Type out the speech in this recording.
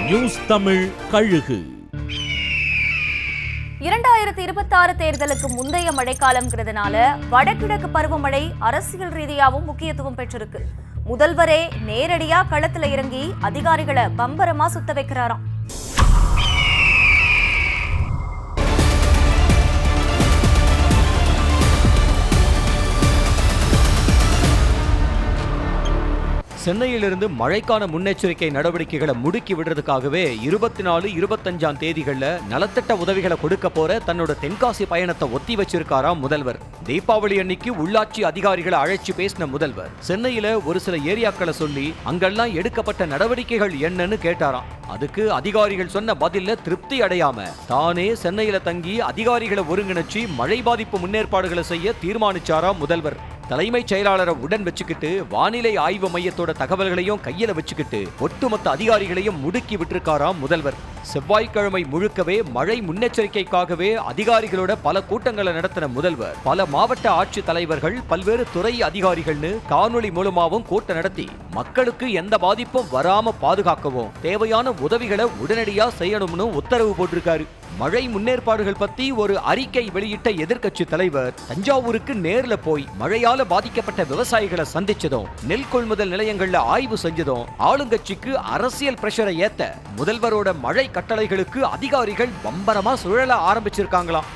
News Tamil கழுகு. 2026 தேர்தலுக்கு முந்தைய மழைக்காலம்ங்கிறதுனால வடகிழக்கு பருவமழை அரசியல் ரீதியாகவும் முக்கியத்துவம் பெற்றிருக்கு. முதல்வரே நேரடியா களத்துல இறங்கி அதிகாரிகளை பம்பரமா சுத்த வைக்கிறாராம். சென்னையிலிருந்து மழைக்கான முன்னெச்சரிக்கை நடவடிக்கைகளை முடுக்கி விடுறதுக்காகவே 24, 25 தேதிகள்ல நலத்திட்ட உதவிகளை கொடுக்க போற தன்னோட தென்காசி பயணத்தை ஒத்தி வச்சிருக்காராம் முதல்வர். தீபாவளி அன்னைக்கு உள்ளாட்சி அதிகாரிகளை அழைச்சு பேசின முதல்வர் சென்னையில ஒரு சில ஏரியாக்களை சொல்லி அங்கெல்லாம் எடுக்கப்பட்ட நடவடிக்கைகள் என்னன்னு கேட்டாராம். அதுக்கு அதிகாரிகள் சொன்ன பதில்ல திருப்தி அடையாம தானே சென்னையில தங்கி அதிகாரிகளை ஒருங்கிணைச்சு மழை பாதிப்பு முன்னேற்பாடுகளை செய்ய தீர்மானிச்சாராம் முதல்வர். தலைமைச் செயலாளரை உடன் வச்சுக்கிட்டு வானிலை ஆய்வு மையத்தோட தகவல்களையும் கையில வச்சுக்கிட்டு ஒட்டுமொத்த அதிகாரிகளையும் முடுக்கி விட்டிருக்காராம் முதல்வர். செவ்வாய்க்கிழமை முழுக்கவே மழை முன்னெச்சரிக்கைக்காகவே அதிகாரிகளோட பல கூட்டங்களை நடத்தின முதல்வர் பல மாவட்ட ஆட்சித் தலைவர்கள், பல்வேறு துறை அதிகாரிகள்னு காணொலி மூலமாகவும் கூட்டம் நடத்தி மக்களுக்கு எந்த பாதிப்பும் வராம பாதுகாக்கவும் தேவையான உதவிகளை உடனடியா செய்யணும்னு உத்தரவு போட்டிருக்காரு. மழை முன்னேற்பாடுகள் பத்தி ஒரு அறிக்கை வெளியிட்ட எதிர்க்கட்சி தலைவர் தஞ்சாவூருக்கு நேர்ல போய் மழையால பாதிக்கப்பட்ட விவசாயிகளை சந்திச்சதும் நெல் கொள்முதல் நிலையங்கள்ல ஆய்வு செஞ்சதும் ஆளுங்கட்சிக்கு அரசியல் பிரஷரை ஏத்த முதல்வரோட மழை கட்டளைகளுக்கு அதிகாரிகள் பம்பரமா சுழல ஆரம்பிச்சிருக்காங்களாம்.